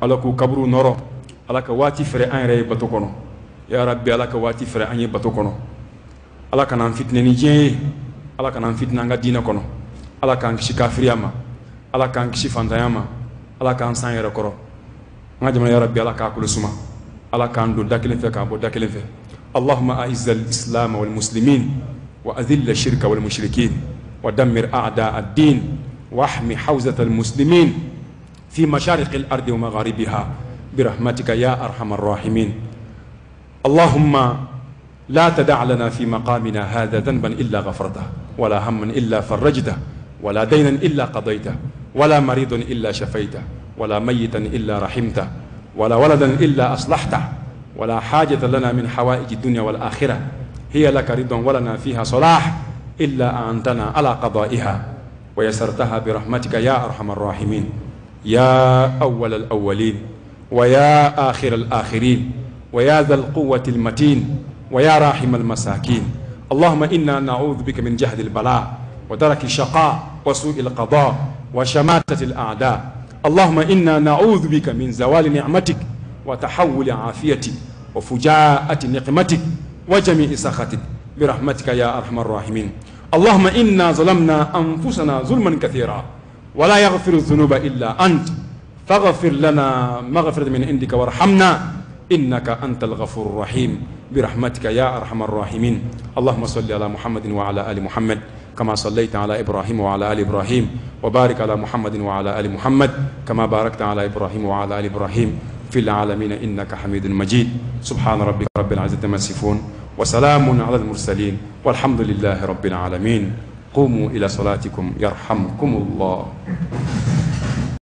ala ku kabru noro ala ka wati fere an re bato kono ya rabbi ala ka wati fere an bato kono ala ka nan fitne ni je ala ka nan fitna nga dina kono ala kan kishi kafiriyama ala kan kishi fantayama ala kan san yere koro nga jama ya rabbi ala ka kulusuma ala kan do dakile fe ka bo dakile fe allahumma a'izz al-islam wal muslimin wa adhill ash-shirka wal mushrikeen wa dammir a'da' ad-din wa ahmi hawzat al-muslimin fi mashariq al-ardi wa magharibiha birahmatika ya arhamar rahimin allahumma لا تدع لنا في مقامنا هذا ذنبا إلا غفرته ولا هما إلا فرجته ولا دينا إلا قضيته ولا مريض إلا شفيته ولا ميتا إلا رحمته ولا ولدا إلا أصلحته ولا حاجة لنا من حوائج الدنيا والآخرة هي لك رضا ولنا فيها صلاح إلا أعنتنا على قضائها ويسرتها برحمتك يا أرحم الراحمين يا أول الأولين ويا آخر الآخرين ويا ذا القوة المتين ويا راحم المساكين اللهم إنا نعوذ بك من جهد البلاء ودرك الشقاء وسوء القضاء وشماتة الأعداء اللهم إنا نعوذ بك من زوال نعمتك وتحول عافيتك وفجاءة نقمتك وجميع سخطك برحمتك يا أرحم الراحمين اللهم إنا ظلمنا أنفسنا ظلما كثيرا ولا يغفر الذنوب إلا أنت فاغفر لنا مغفرة من عندك وارحمنا إنك أنت الغفور الرحيم برحمتك يا أرحم الراحمين اللهم صل على محمد وعلى آل محمد كما صليت على إبراهيم وعلى آل إبراهيم وبارك على محمد وعلى آل محمد كما باركت على إبراهيم وعلى آل إبراهيم في العالمين إنك حميد مجيد سبحان ربك رب العزة عما يصفون وسلام على المرسلين والحمد لله رب العالمين قوموا إلى صلاتكم يرحمكم الله